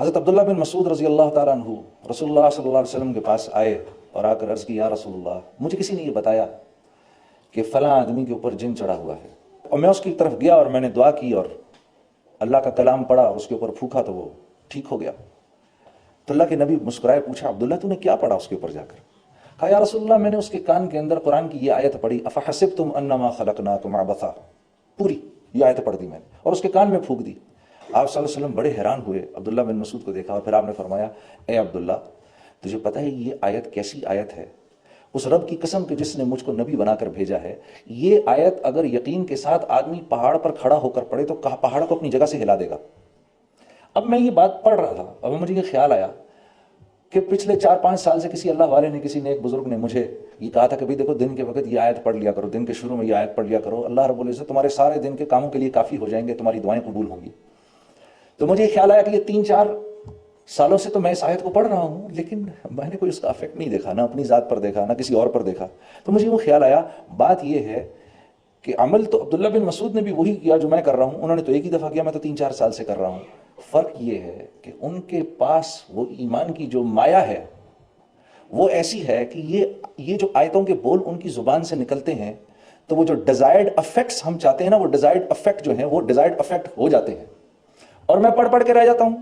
حضرت عبداللہ بن مسعود رضی اللہ تعالیٰ عنہ رسول اللہ صلی اللہ علیہ وسلم کے پاس آئے اور آ کر عرض کی یا رسول اللہ مجھے کسی نے یہ بتایا کہ فلاں آدمی کے اوپر جن چڑھا ہوا ہے، اور میں اس کی طرف گیا اور میں نے دعا کی اور اللہ کا کلام پڑھا اور اس کے اوپر پھونکا تو وہ ٹھیک ہو گیا۔ تو اللہ کے نبی مسکرائے، پوچھا عبداللہ تو نے کیا پڑھا اس کے اوپر جا کر؟ کہا یا رسول اللہ میں نے اس کے کان کے اندر قرآن کی یہ آیت پڑھی افحسبتم انما خلقناکم عبثا، پوری یہ آیت پڑھ دی میں نے اور اس کے کان میں پھونک دی۔ آپ صلی اللہ علیہ وسلم بڑے حیران ہوئے، عبداللہ بن مسعود کو دیکھا اور پھر آپ نے فرمایا اے عبداللہ تجھے پتہ ہے یہ آیت کیسی آیت ہے؟ اس رب کی قسم کہ جس نے مجھ کو نبی بنا کر بھیجا ہے، یہ آیت اگر یقین کے ساتھ آدمی پہاڑ پر کھڑا ہو کر پڑھے تو پہاڑ کو اپنی جگہ سے ہلا دے گا۔ اب میں یہ بات پڑھ رہا تھا، اب مجھے یہ خیال آیا کہ پچھلے 4-5 سال سے کسی اللہ والے نے، کسی نیک بزرگ نے مجھے یہ کہا تھا کہ بھئی دیکھو دن کے وقت یہ آیت پڑھ لیا کرو، دن کے شروع میں یہ آیت پڑھ لیا کرو، اللہ رب العزت تمہارے سارے دن کے کاموں کے لیے کافی ہو جائیں گے، تمہاری دعائیں قبول ہوں گی۔ تو مجھے یہ خیال آیا کہ یہ 3-4 سالوں سے تو میں اس آیت کو پڑھ رہا ہوں، لیکن میں نے کوئی اس کا افیکٹ نہیں دیکھا، نہ اپنی ذات پر دیکھا، نہ کسی اور پر دیکھا۔ تو مجھے وہ خیال آیا بات یہ ہے کہ عمل تو عبداللہ بن مسعود نے بھی وہی کیا جو میں کر رہا ہوں، انہوں نے تو ایک ہی دفعہ کیا، میں تو 3-4 سال سے کر رہا ہوں۔ فرق یہ ہے کہ ان کے پاس وہ ایمان کی جو مایا ہے وہ ایسی ہے کہ یہ جو آیتوں کے بول ان کی زبان سے نکلتے ہیں تو وہ جو ڈیزائرڈ افیکٹس ہم چاہتے ہیں نا، وہ ڈیزائرڈ افیکٹ جو ہیں وہ ڈیزائرڈ افیکٹ ہو جاتے ہیں، اور میں پڑھ پڑھ کے رہ جاتا ہوں۔